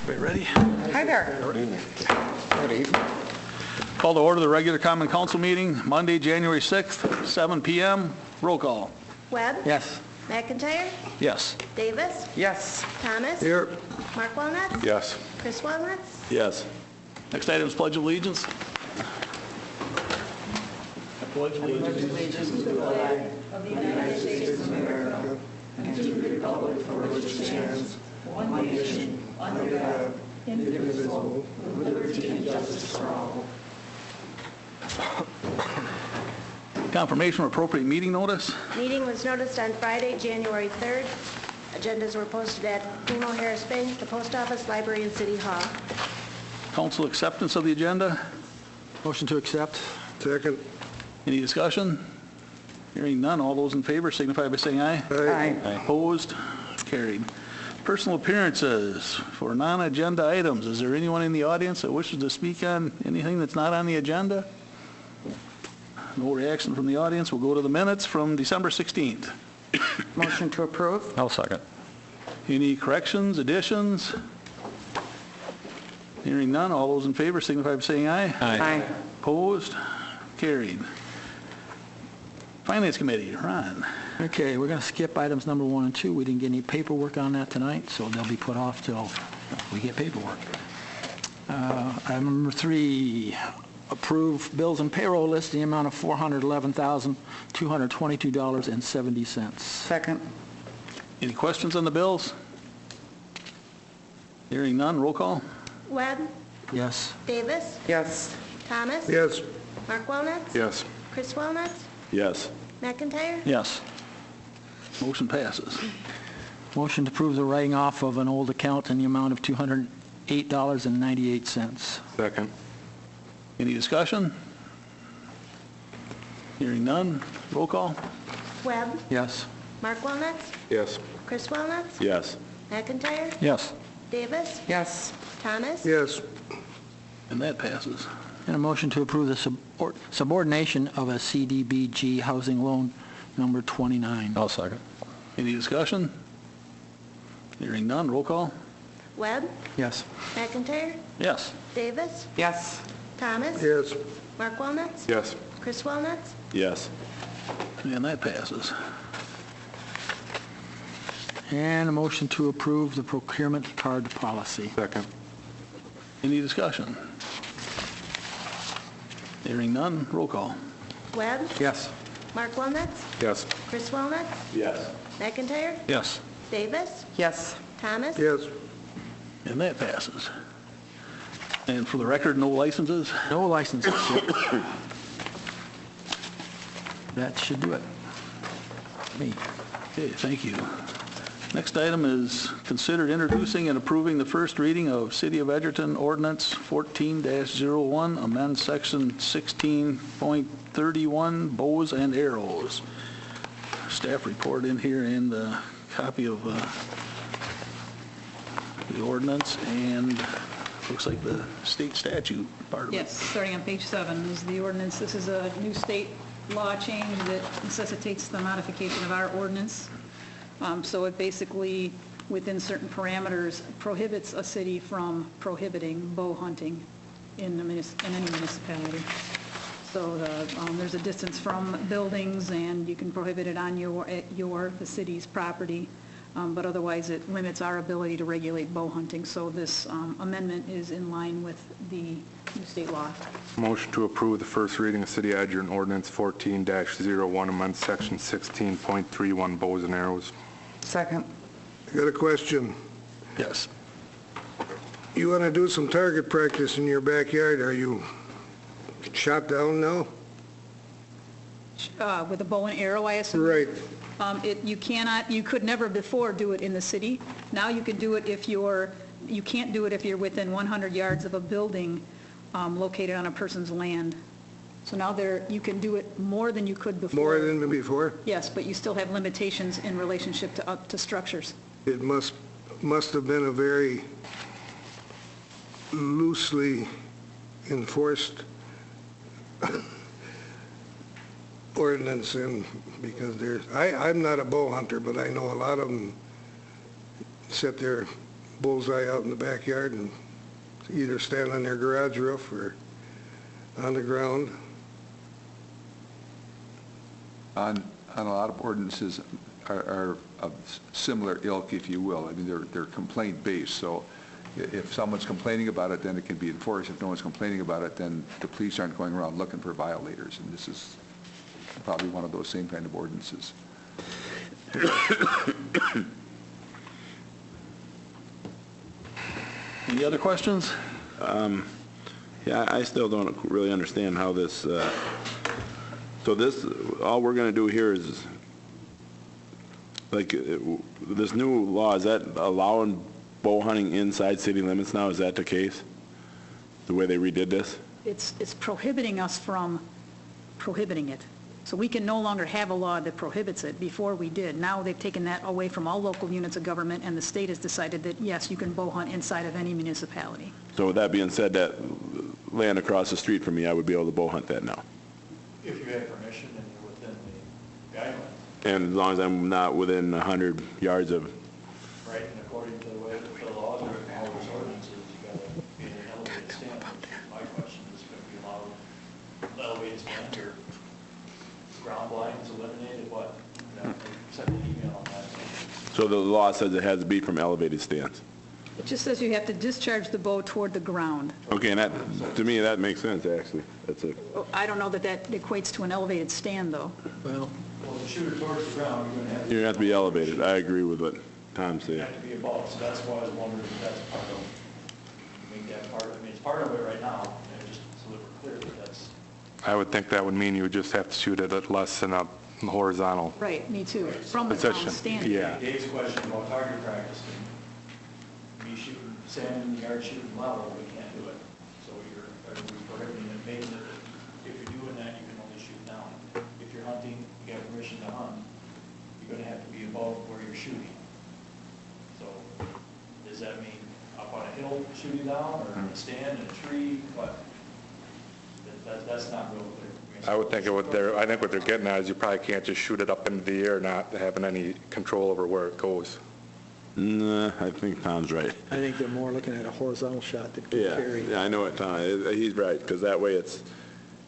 Everybody ready? Hi there. Call to order the regular common council meeting, Monday, January 6th, 7 p.m. Roll call. Webb? Yes. McIntyre? Yes. Davis? Yes. Thomas? Here. Mark Walnuts? Yes. Chris Walnuts? Yes. Next item is Pledge of Allegiance. I pledge allegiance. Confirmation of appropriate meeting notice. Meeting was noticed on Friday, January 3rd. Agendas were posted at Primo Harris Bank, the post office, library, and city hall. Council acceptance of the agenda. Motion to accept. Second. Any discussion? Hearing none. All those in favor signify by saying aye. Aye. Opposed? Carried. Personal appearances for non-agenda items. Is there anyone in the audience that wishes to speak on anything that's not on the agenda? No reaction from the audience. We'll go to the minutes from December 16th. Motion to approve. I'll second. Any corrections, additions? Hearing none. All those in favor signify by saying aye. Aye. Opposed? Carried. Finance Committee, Ron. Okay, we're going to skip items number 1 and 2. We didn't get any paperwork on that tonight, so they'll be put off till we get paperwork. Item number 3, approve bills and payroll list in the amount of $411,222.70. Second. Any questions on the bills? Hearing none. Roll call. Webb? Yes. Davis? Yes. Thomas? Yes. Mark Walnuts? Yes. Chris Walnuts? Yes. McIntyre? Yes. Motion passes. Motion to approve the writing off of an old account in the amount of $208.98. Second. Any discussion? Hearing none. Roll call. Webb? Yes. Mark Walnuts? Yes. Chris Walnuts? Yes. McIntyre? Yes. Davis? Yes. Thomas? Yes. And that passes. And a motion to approve the subordination of a CDBG housing loan number 29. I'll second. Any discussion? Hearing none. Roll call. Webb? Yes. McIntyre? Yes. Davis? Yes. Thomas? Yes. Mark Walnuts? Yes. Chris Walnuts? Yes. And that passes. And a motion to approve the procurement card policy. Second. Any discussion? Hearing none. Roll call. Webb? Yes. Mark Walnuts? Yes. Chris Walnuts? Yes. McIntyre? Yes. Davis? Yes. Thomas? Yes. And that passes. And for the record, no licenses? No licenses. That should do it. Me. Okay, thank you. Next item is considered introducing and approving the first reading of City of Edgerton Ordinance 14-01, amend section 16.31, bows and arrows. Staff report in here and a copy of the ordinance and looks like the state statute part of it. Yes, starting on page 7 is the ordinance. This is a new state law change that necessitates the modification of our ordinance. So it basically, within certain parameters, prohibits a city from prohibiting bow hunting in any municipality. So there's a distance from buildings, and you can prohibit it on the city's property, but otherwise it limits our ability to regulate bow hunting. So this amendment is in line with the new state law. Motion to approve the first reading of City of Edgerton Ordinance 14-01, amend section 16.31, bows and arrows. Second. I got a question. Yes. You want to do some target practice in your backyard? Are you shot down now? With a bow and arrow, I assume? Right. You could never before do it in the city. Now you can do it you can't do it if you're within 100 yards of a building located on a person's land. So now you can do it more than you could before. More than before? Yes, but you still have limitations in relationship to structures. It must have been a very loosely enforced ordinance in, because I'm not a bow hunter, but I know a lot of them set their bullseye out in the backyard and either stand on their garage roof or on the ground. On a lot of ordinances are of similar ilk, if you will. I mean, they're complaint-based, so if someone's complaining about it, then it can be enforced. If no one's complaining about it, then the police aren't going around looking for violators, and this is probably one of those same kind of ordinances. Any other questions? Yeah, I still don't really understand how this, so this, all we're going to do here is, like, this new law, is that allowing bow hunting inside city limits now? Is that the case? The way they redid this? It's prohibiting us from prohibiting it. So we can no longer have a law that prohibits it. Before we did. Now they've taken that away from all local units of government, and the state has decided that, yes, you can bow hunt inside of any municipality. So with that being said, that land across the street from me, I would be able to bow hunt that now? If you have permission and you're within the guidelines. And as long as I'm not within 100 yards of... Right, and according to the way the laws are written, all those ordinances, you got to be in an elevated stand. My question is, going to be allowed elevated stand or ground blinds eliminated, what? Send me an email on that. So the law says it has to be from elevated stands? It just says you have to discharge the bow toward the ground. Okay, and that, to me, that makes sense, actually. That's a... I don't know that that equates to an elevated stand, though. Well, the shooter towards the ground, you're going to have You have to be elevated. I agree with what Tom's You saying. have to be above, so that's why I was wondering if that's part of, make that part of, I mean, it's part of it right now, and just so that we're clear that that's. I would think that would mean you would just have to shoot it at less than a horizontal. Right, me too. From the ground Position, standing. yeah. Dave's question about target practice, and me shooting, standing in the yard shooting level, we can't do it. So are we prohibiting it, making it, if you're doing that, you can only shoot down. If you're hunting, you have permission to hunt, you're gonna have to be above where you're shooting. So, does that mean up on a hill shooting down, or in a stand, in a tree, but that's not real clear. I would think I think what they're getting at is you probably can't just shoot it up into the air, not having any control over where it goes. Nah, I think Tom's right. I think they're more looking at a horizontal shot that can carry. Yeah, I know it, Tom. He's right, because that way it's,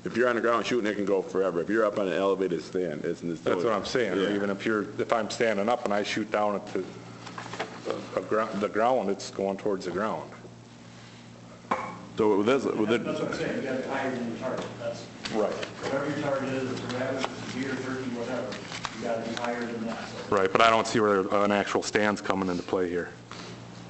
if you're on the ground shooting, it can go forever. If you're up on an elevated stand, it's... That's what I'm saying. Yeah. Even if I'm standing up and I shoot down at the ground, it's going towards the ground. So with this... That's what I'm saying, you gotta be higher than your target, that's. Right. Whatever your target is, if it's a rabbit, if it's a deer, turkey, whatever, you gotta be higher than that, so. Right, but I don't see where an actual stand's coming into play here.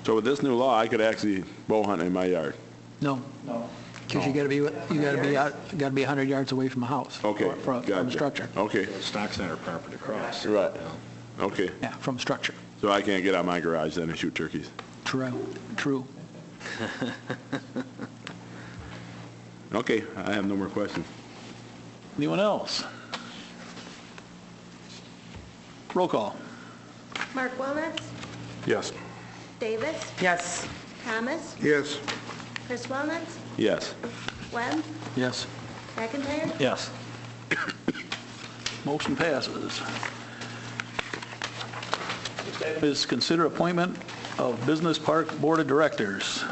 So with this new law, I could actually bow hunt in my yard? No, No. because you got to be 100 yards away from a house. Okay, From a gotcha. structure. Okay, Stock center property across. right. Okay, Yeah, from structure. so I can't get out my garage then and shoot turkeys? True. Okay, I have no more questions. Anyone else? Roll call. Mark Wilnuts, Yes. Davis, Yes. Thomas, Yes. Chris Wilnuts, Yes. Webb, Yes. McIntyre. Yes. Motion passes. Next item is consider appointment of Business Park Board of Directors.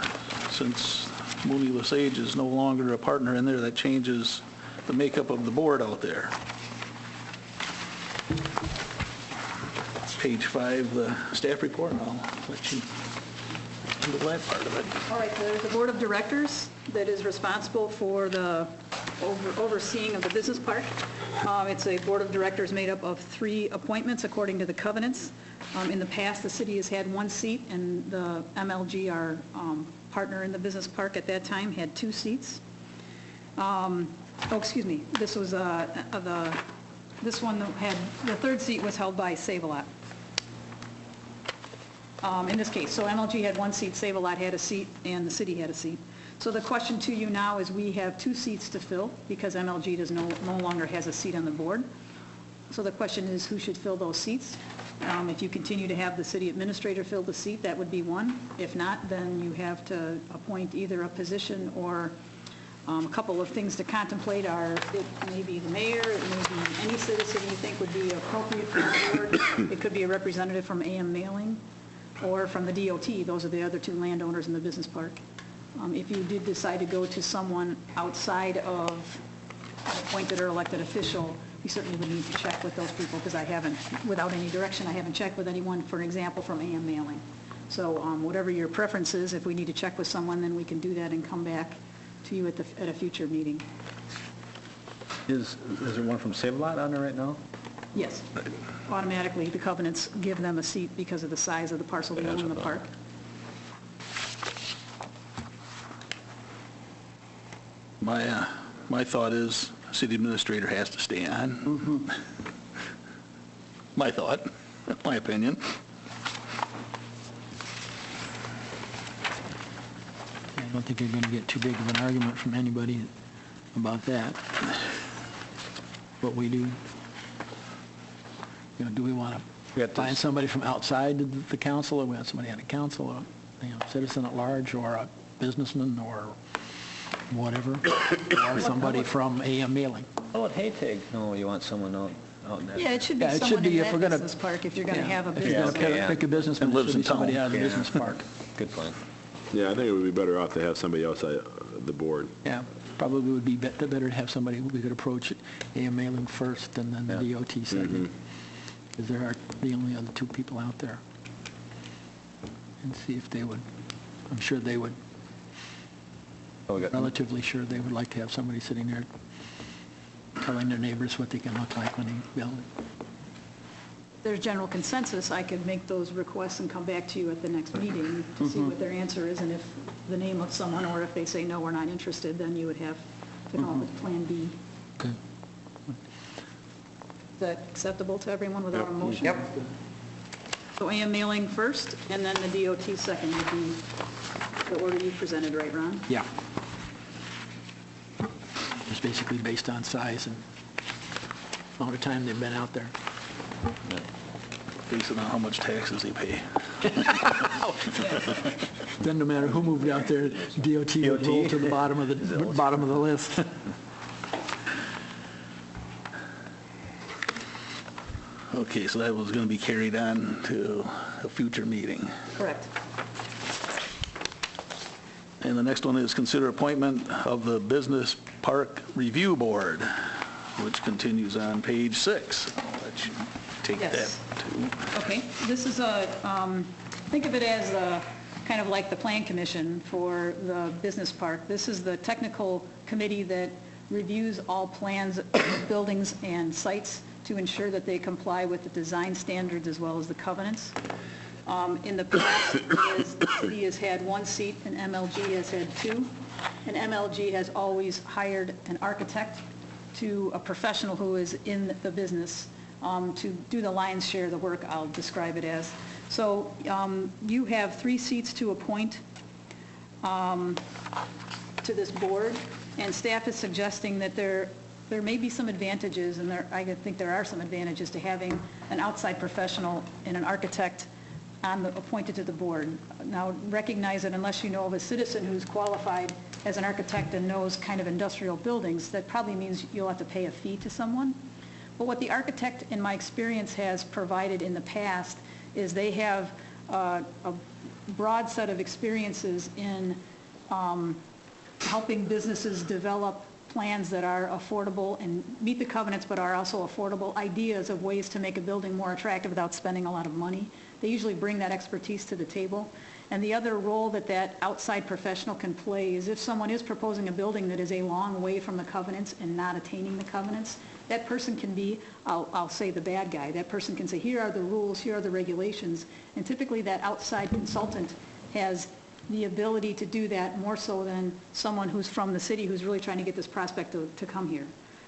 Since Mooney Lesage is no longer a partner in there, that changes the makeup of the board out there. Page 5, the staff report, I'll let you handle that part of it. All right, there's a board of directors that is responsible for the overseeing of the business park. It's a board of directors made up of 3 appointments according to the covenants. In the past, the city has had 1 seat, and the MLG, our partner in the business park at that time, had 2 seats. This was this one had, the 3rd seat was held by Save-A-Lot. In this case, so MLG had 1 seat, Save-A-Lot had a seat, and the city had a seat. So the question to you now is we have 2 seats to fill because MLG does no longer has a seat on the board. So the question is who should fill those seats? If you continue to have the city administrator fill the seat, that would be one. If not, then you have to appoint either a position or a couple of things to contemplate are, it may be the mayor, it may be any citizen you think would be appropriate for the board. It could be a representative from AM Mailing. or from the DOT. Those are the other two landowners in the business park. If you did decide to go to someone outside of an appointed or elected official, you certainly would need to check with those people, because I haven't, without any direction, I haven't checked with anyone, for example, from AM Mailing. So whatever your preference is, if we need to check with someone, then we can do that and come back to you at a future meeting. Is there one from Save a Lot on there right now? Yes. Automatically, the covenants give them a seat because of the size of the parcel they own in the park. My thought is, city administrator has to stay on. My thought, my opinion. I don't think you're going to get too big of an argument from anybody about that. What we do, do we want to find somebody from outside the council, or we want somebody on the council, a citizen at large, or a businessman, or whatever, or somebody from AM Mailing? Oh, at Haytag, no, you want someone out in that. Yeah, it should be Yeah, it should someone be in if we're that gonna- business park, if you're going to have a If you're business. going to pick a businessman, And it lives should be in town. somebody out of the Yeah. business park. Good point. Yeah, I think it would be better off to have somebody outside the board. Yeah, probably would be better to have somebody we could approach at AM Mailing first, and then the Yeah. DOT second, because there are the only other two people out there. And see if they would, I'm sure they would, Oh, we got relatively sure they would like to have somebody sitting there telling their neighbors what they can look like when they build it. There's general consensus, I could make those requests and come back to you at the next meeting to see what their answer is, and if the name of someone, or if they say, no, we're not interested, then you would have to come up with Plan B. Okay. Is that acceptable to everyone without a motion? Yep. So AM Mailing first, and then the DOT second would be the order you presented, right, Ron? Yeah. It's basically based on size and amount of time they've been out there. Based on how much taxes they pay. Then no matter who moved out there, DOT would roll to the bottom of the list. Okay, so that was going to be carried on to a future meeting. Correct. And the next one is consider appointment of the Business Park Review Board, which continues on page 6. I'll let you take that Yes. too. Okay, this is think of it as kind of like the Plan Commission for the business park. This is the technical committee that reviews all plans of buildings and sites to ensure that they comply with the design standards as well as the covenants. In the past, the city has had one seat and MLG has had two. And MLG has always hired an architect to a professional who is in the business to do the lion's share of the work, I'll describe it as. So you have 3 seats to appoint to this board, and staff is suggesting that there may be some advantages, and I think there are some advantages to having an outside professional and an architect appointed to the board. Now, recognize that unless you know of a citizen who's qualified as an architect and knows kind of industrial buildings, that probably means you'll have to pay a fee to someone. But what the architect, in my experience, has provided in the past is they have a broad set of experiences in helping businesses develop plans that are affordable and meet the covenants but are also affordable, ideas of ways to make a building more attractive without spending a lot of money. They usually bring that expertise to the table. And the other role that outside professional can play is if someone is proposing a building that is a long way from the covenants and not attaining the covenants, that person can be, I'll say the bad guy, that person can say, here are the rules, here are the regulations, and typically that outside consultant has the ability to do that more so than someone who's from the city who's really trying to get this prospect to come here.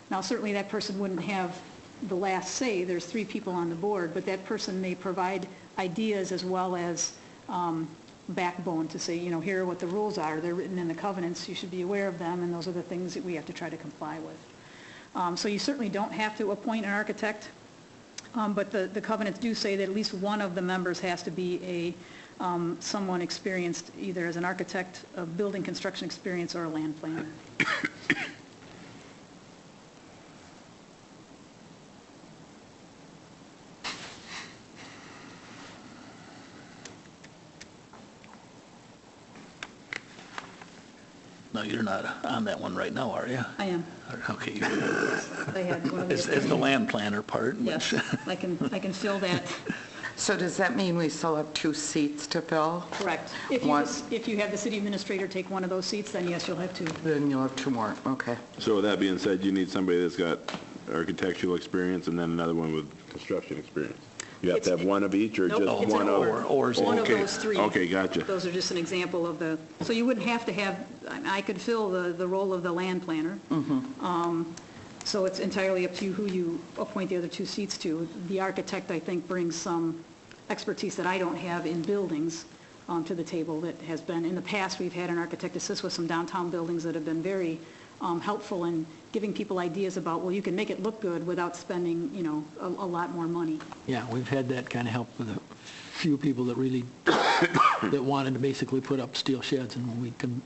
Now, certainly that person wouldn't have the last say. There's 3 people on the board, but that person may provide ideas as well as backbone to say, here are what the rules are. They're written in the covenants. You should be aware of them, and those are the things that we have to try to comply with. So you certainly don't have to appoint an architect, but the covenants do say that at least one of the members has to be someone experienced either as an architect, a building construction experience, or a land planner. No, you're not on that one right now, are you? I am. Okay. I had one of It's the... the land planner part. Yes, I can fill that. So does that mean we still have 2 seats to fill? Correct. If you have the city administrator take one of those seats, then yes, you'll have 2. Then you'll have 2 more, okay. So with that being said, you need somebody that's got architectural experience and then another one with construction experience. You have to have one of each or Nope, just it's an one of? or is it- One of Okay. those 3. Okay, gotcha. Those are just an example of the, so you wouldn't have to have, I could fill the role of the land planner. So it's entirely up to you who you appoint the other 2 seats to. The architect, I think, brings some expertise that I don't have in buildings to the table that has been, in the past, we've had an architect assist with some downtown buildings that have been very helpful in giving people ideas about, well, you can make it look good without spending, a lot more money. Yeah, we've had that kind of help with a few people that really, that wanted to basically put up steel sheds, and we can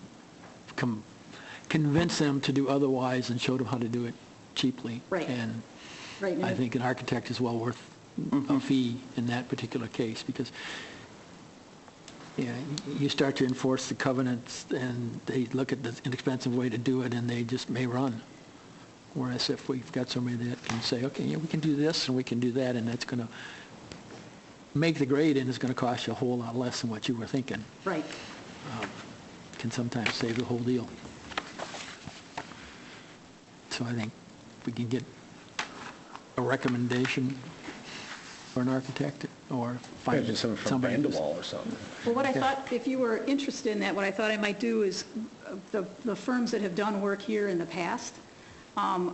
convince them to do otherwise and showed them how to do it cheaply. Right. And Right. I think an architect is well worth a fee in that particular case, because you start to enforce the covenants and they look at the inexpensive way to do it and they just may run. Whereas if we've got somebody that can say, okay, yeah, we can do this and we can do that, and that's going to make the grade and it's going to cost you a whole lot less than what you were thinking, Right. can sometimes save the whole deal. So I think we can get a recommendation for an architect or find Imagine someone from somebody who's- Vanderwall or something. Well, what I thought, if you were interested in that, what I thought I might do is, the firms that have done work here in the past,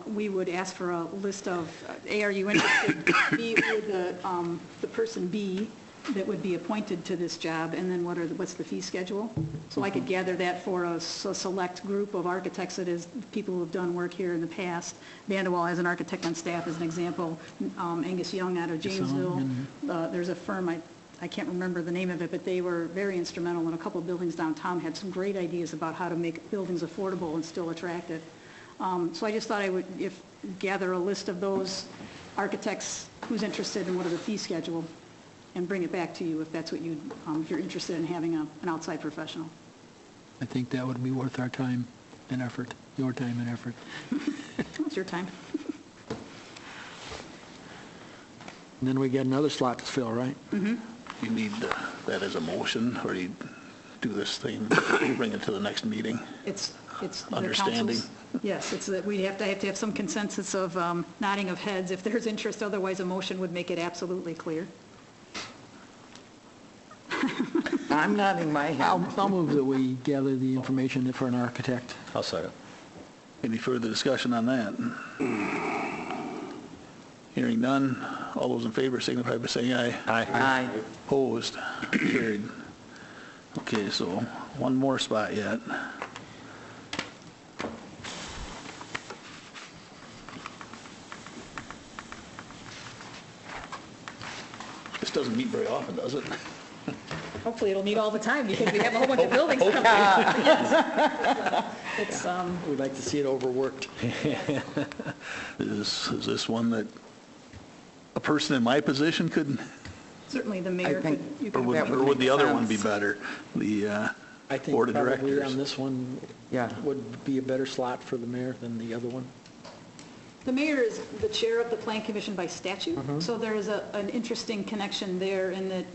we would ask for a list of, A, are you interested? B, would the person B that would be appointed to this job, and then what's the fee schedule? So I could gather that for a select group of architects, that is, people who have done work here in the past. Vanderwall has an architect on staff, as an example. Angus Young out of Janesville. There's a firm, I can't remember the name of it, but they were very instrumental in a couple of buildings downtown, had some great ideas about how to make buildings affordable and still attractive. So I just thought I would gather a list of those architects, who's interested and what are the fee schedule, and bring it back to you if that's what if you're interested in having an outside professional. I think that would be worth our time and effort, your time and effort. It's your time. And then we get another slot to fill, right? You need that as a motion, or you do this thing, bring it to the next meeting? It's the Understanding. council's. Yes, it's that we have to have some consensus of nodding of heads if there's interest, otherwise a motion would make it absolutely clear. I'm nodding my head. I'll move that we gather the information for an architect. I'll second. Any further discussion on that? Hearing none, all those in favor signify by saying aye. Aye. Opposed? Carried. Okay, so one more spot yet. This doesn't meet very often, does it? Hopefully it'll meet all the time because we have a whole bunch of buildings coming. Yes. It's, We'd like to see it overworked. Is this one that a person in my position could, certainly the mayor I think- you or could. would, That would or would make the other one be sense. better? The I think board of probably directors? on this one Yeah. would be a better slot for the mayor than the other one. The mayor is the chair of the plan commission by statute, so there is an interesting connection there in that,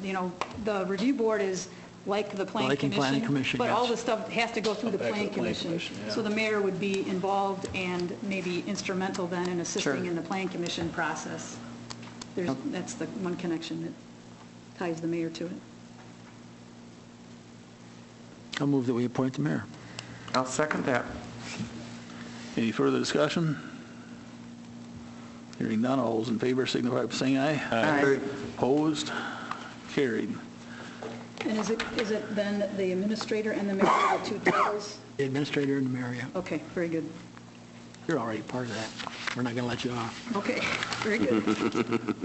the review board is like the plan Like in commission. planning commission, But all yes. the stuff has to go through the Back to plan the plan commission. commission, yeah. So the mayor would be involved and maybe instrumental then in assisting Sure. in the plan commission process. That's the one connection that ties the mayor to it. I'll move that we appoint the mayor. I'll second that. Any further discussion? Hearing none, all those in favor signify by saying aye. Aye. Opposed? Carried. And is it then the administrator and the mayor are the two titles? The administrator and the mayor, yeah. Okay, very good. You're already part of that. We're not going to let you off. Okay, very good.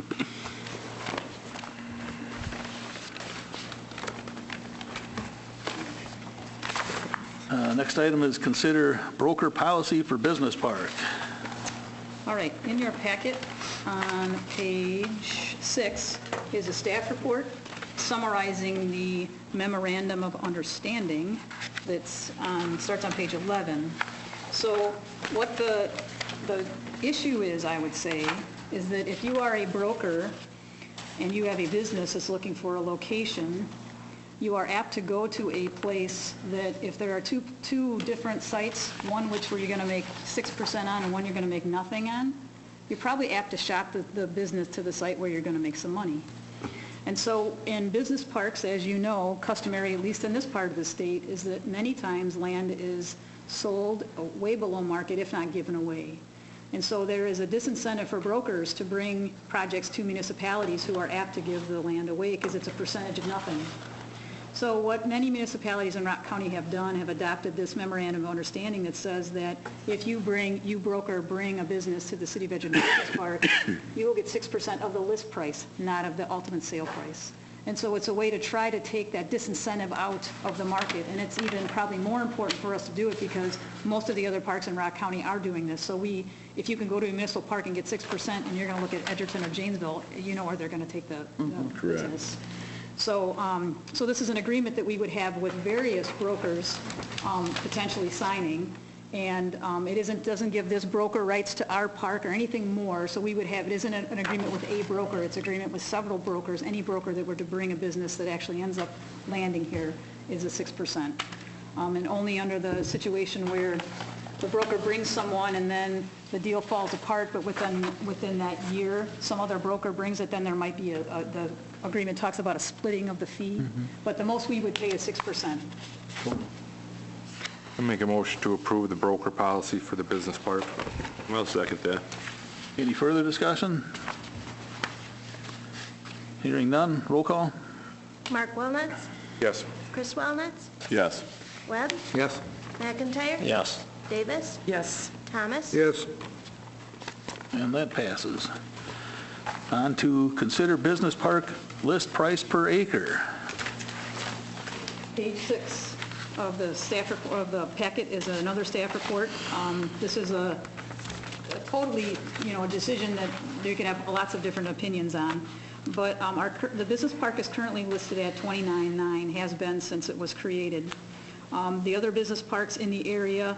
Next item is consider broker policy for business park. All right, in your packet on page 6 is a staff report summarizing the memorandum of understanding that's starts on page 11. So what the issue is, I would say, is that if you are a broker and you have a business that's looking for a location, you are apt to go to a place that if there are two different sites, one which where you're going to make 6% on and one you're going to make nothing on, you're probably apt to shop the business to the site where you're going to make some money. And so in business parks, as you know, customary, at least in this part of the state, is that many times land is sold way below market, if not given away. And so there is a disincentive for brokers to bring projects to municipalities who are apt to give the land away because it's a percentage of nothing. So what many municipalities in Rock County have done, have adopted this memorandum of understanding that says that if you broker bring a business to the City of Edgerton Business Park, you will get 6% of the list price, not of the ultimate sale price. And so it's a way to try to take that disincentive out of the market. And it's even probably more important for us to do it because most of the other parks in Rock County are doing this. So if you can go to a municipal park and get 6% and you're going to look at Edgerton or Janesville, you know where they're going to take the business. So this is an agreement that we would have with various brokers potentially signing. And it doesn't give this broker rights to our park or anything more. So we would have, it isn't an agreement with a broker, it's an agreement with several brokers. Any broker that were to bring a business that actually ends up landing here is a 6%. And only under the situation where the broker brings someone and then the deal falls apart, but within that year, some other broker brings it, then there might be the agreement talks about a splitting of the fee. But the most we would pay is 6%. I make a motion to approve the broker policy for the business park. I'll second that. Any further discussion? Hearing none, roll call. Mark Wilnuts? Yes. Chris Wilnuts? Yes. Webb? Yes. McIntyre? Yes. Davis? Yes. Thomas? Yes. And that passes. On to consider business park list price per acre. Page 6 of the staff of the packet is another staff report. This is a totally, a decision that you could have lots of different opinions on. But the business park is currently listed at $29,900, has been since it was created. The other business parks in the area,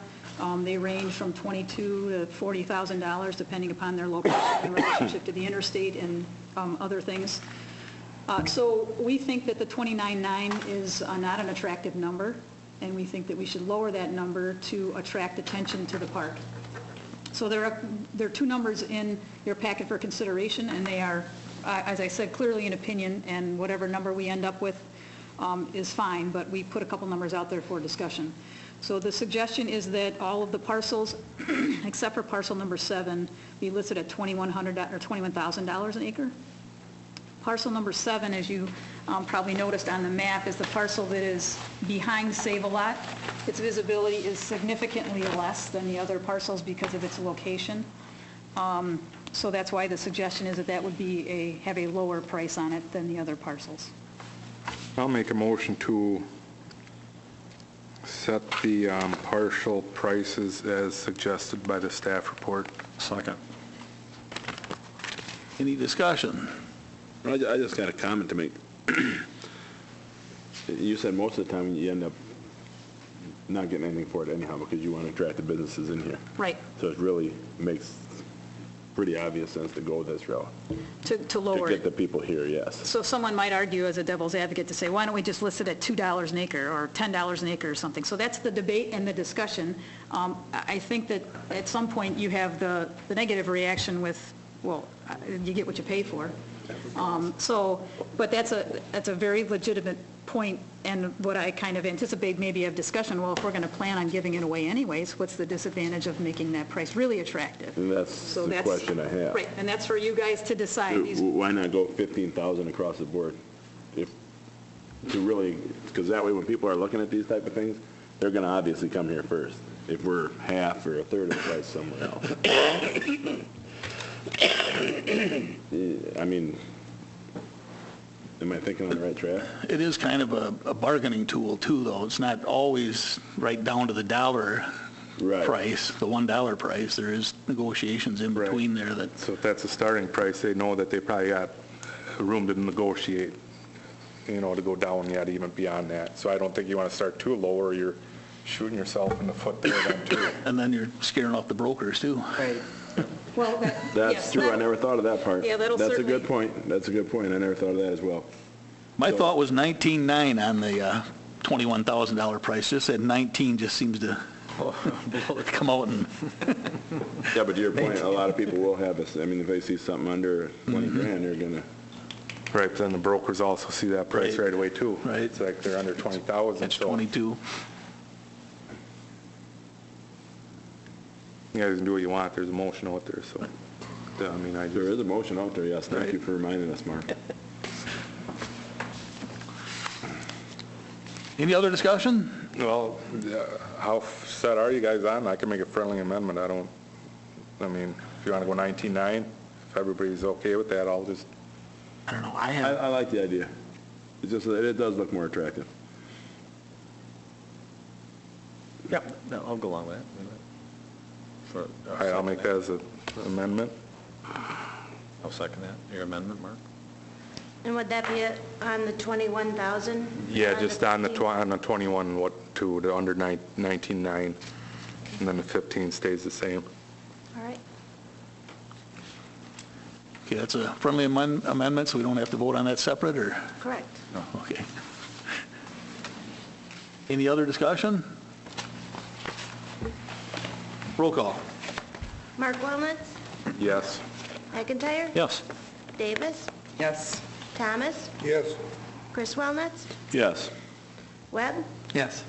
they range from $22,000 to $40,000 depending upon their location and relationship to the interstate and other things. So we think that the $29,900 is not an attractive number, and we think that we should lower that number to attract attention to the park. So there are two numbers in your packet for consideration, and they are, as I said, clearly an opinion, and whatever number we end up with is fine, but we put a couple numbers out there for discussion. So the suggestion is that all of the parcels, except for parcel number 7, be listed at $2,100 or $21,000 an acre. Parcel number 7, as you probably noticed on the map, is the parcel that is behind Save-A-Lot. Its visibility is significantly less than the other parcels because of its location. So that's why the suggestion is that would be have a lower price on it than the other parcels. I'll make a motion to set the partial prices as suggested by the staff report. Second. Any discussion? I just got a comment to make. You said most of the time you end up not getting anything for it anyhow because you want to attract the businesses in here. Right. So it really makes pretty obvious sense to go this route. To lower To it. get the people here, yes. So someone might argue as a devil's advocate to say, why don't we just list it at $2 an acre or $10 an acre or something? So that's the debate and the discussion. I think that at some point you have the negative reaction with, well, you get what you pay for. But that's a very legitimate point, and what I kind of anticipate maybe of discussion, well, if we're going to plan on giving it away anyways, what's the disadvantage of making that price really attractive? And that's the question I have. Right, and that's for you guys to decide. Why not go 15,000 across the board? Because that way when people are looking at these type of things, they're going to obviously come here first. If we're half or a third of the price somewhere else. I mean, am I thinking on the right track? It is kind of a bargaining tool too, though. It's not always right down to the dollar price, the $1 price. There is negotiations in between there that. So if that's a starting price, they know that they probably got room to negotiate, to go down yet even beyond that. So I don't think you want to start too low or you're Shooting yourself in the foot there then too. And then you're scaring off the brokers, too. Right. Well, That's yes, true, I that- never thought of that part. Yeah, that'll That's a certainly- good point, that's a good point, I never thought of that as well. My thought was 19.9 on the $21,000 price. Just at 19 just seems to come out and, Yeah, but to your point, a lot of people will have this, I mean, if they see something under 20 grand, they're gonna, Right, but then the brokers also see that price Right. right away too. Right. It's like they're under 20,000. that's so 22. You guys can do what you want. There's a motion out there, so. Yeah, I mean, I there just, is a motion out there, yes, thank you for reminding us, Mark. Any other discussion? well, how set are you guys on? I can make a friendly amendment. I mean, if you want to go 19.9, if everybody's okay with that, I'll just, I don't know, I have, I like the idea. It's just that it does look more attractive. Yeah, no, I'll go along with that. For- all right, I'll make that as an amendment. I'll second that. Your amendment, Mark? And would that be on the 21,000? Yeah, just on the 15? on the 21, the under 19.9, and then the 15 stays the same. All right. Okay, that's a friendly amendment, so we don't have to vote on that separate, or? Correct. No, okay. Any other discussion? Roll call. Mark Wilnitz, Yes. McIntyre, yes. Davis, Yes. Thomas, Yes. Chris Wilnitz, Yes. Webb, Yes.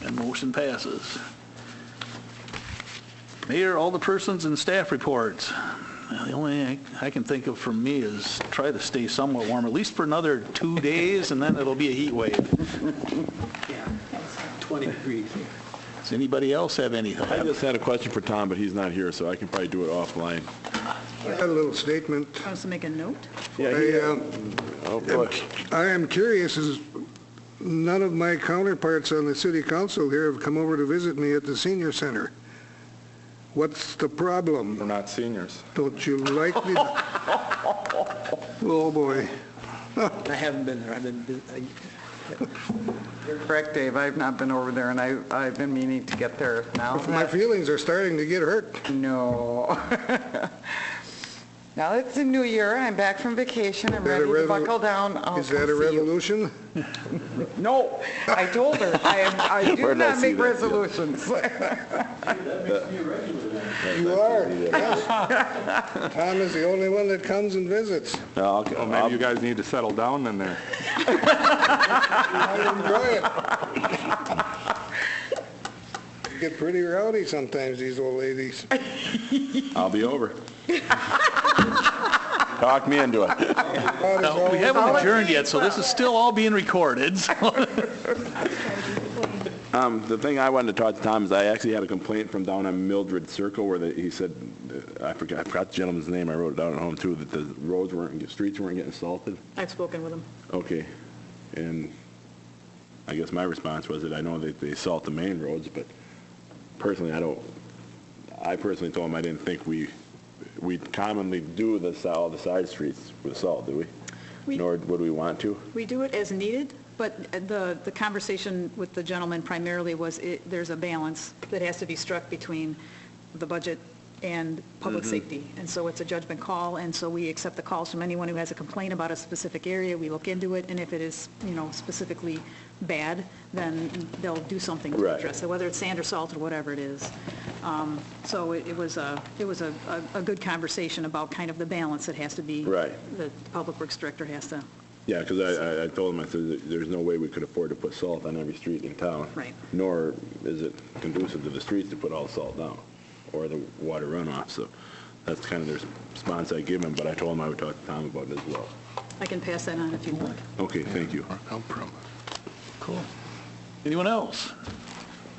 And motion passes. Mayor, all the persons and staff reports. The only thing I can think of from me is try to stay somewhat warm, at least for another 2 days, and then it'll be a heat wave. 20 degrees. Does anybody else have anything? I just had a question for Tom, but he's not here, so I can probably do it offline. I had a little statement. I was to make a note. Oh, boy. I am curious, is none of my counterparts on the city council here have come over to visit me at the senior center. What's the We're problem? not seniors. Don't you like me? Oh, boy. I haven't been there, I've been, You're correct, Dave. I've not been over there, and I've been meaning to get there now. My feelings are starting to get hurt. No. Now it's a new year. I'm back from vacation. I'm Is that a ready to revolu- buckle down. I'll Is that come a see you. revolution? No, I told her. I do Where did I not see make that? resolutions. You are, yes. Tom is the only one that comes and visits. Okay, Well, maybe you guys need to settle down then there. I enjoy it. Get pretty rowdy sometimes, these old ladies. I'll be over. Talk me into it. No, we haven't adjourned yet, so this is still all being recorded. The thing I wanted to talk to Tom is I actually had a complaint from down on Mildred Circle where he said, I forgot the gentleman's name, I wrote it down at home too, that the streets weren't getting salted. I've spoken with him. Okay, and I guess my response was that I know that they salt the main roads, but personally, I personally told him I didn't think we commonly do all the side streets with salt, do we? Nor would we want to. We do it as needed, but the conversation with the gentleman primarily was there's a balance that has to be struck between the budget and public safety. And so it's a judgment call, and so we accept the calls from anyone who has a complaint about a specific area. We look into it, and if it is, specifically bad, then they'll do something to Right. address it, whether it's sand or salt or whatever it is. So it was a good conversation about kind of the balance that has to be. Right. The Public Works Director has to. Yeah, because I told him, I said, that there's no way we could afford to put salt on every street in town. Right. Nor is it conducive to the streets to put all salt down, or the water runoff, so that's kind of the response I give him, but I told him I would talk to Tom about it as well. I can pass that on if you want. Okay, thank you. Cool. Anyone else?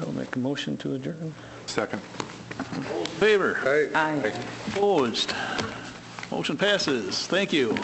I'll make a motion to adjourn. Second. Favor? Aye. Aye. Opposed? Motion passes. Thank you.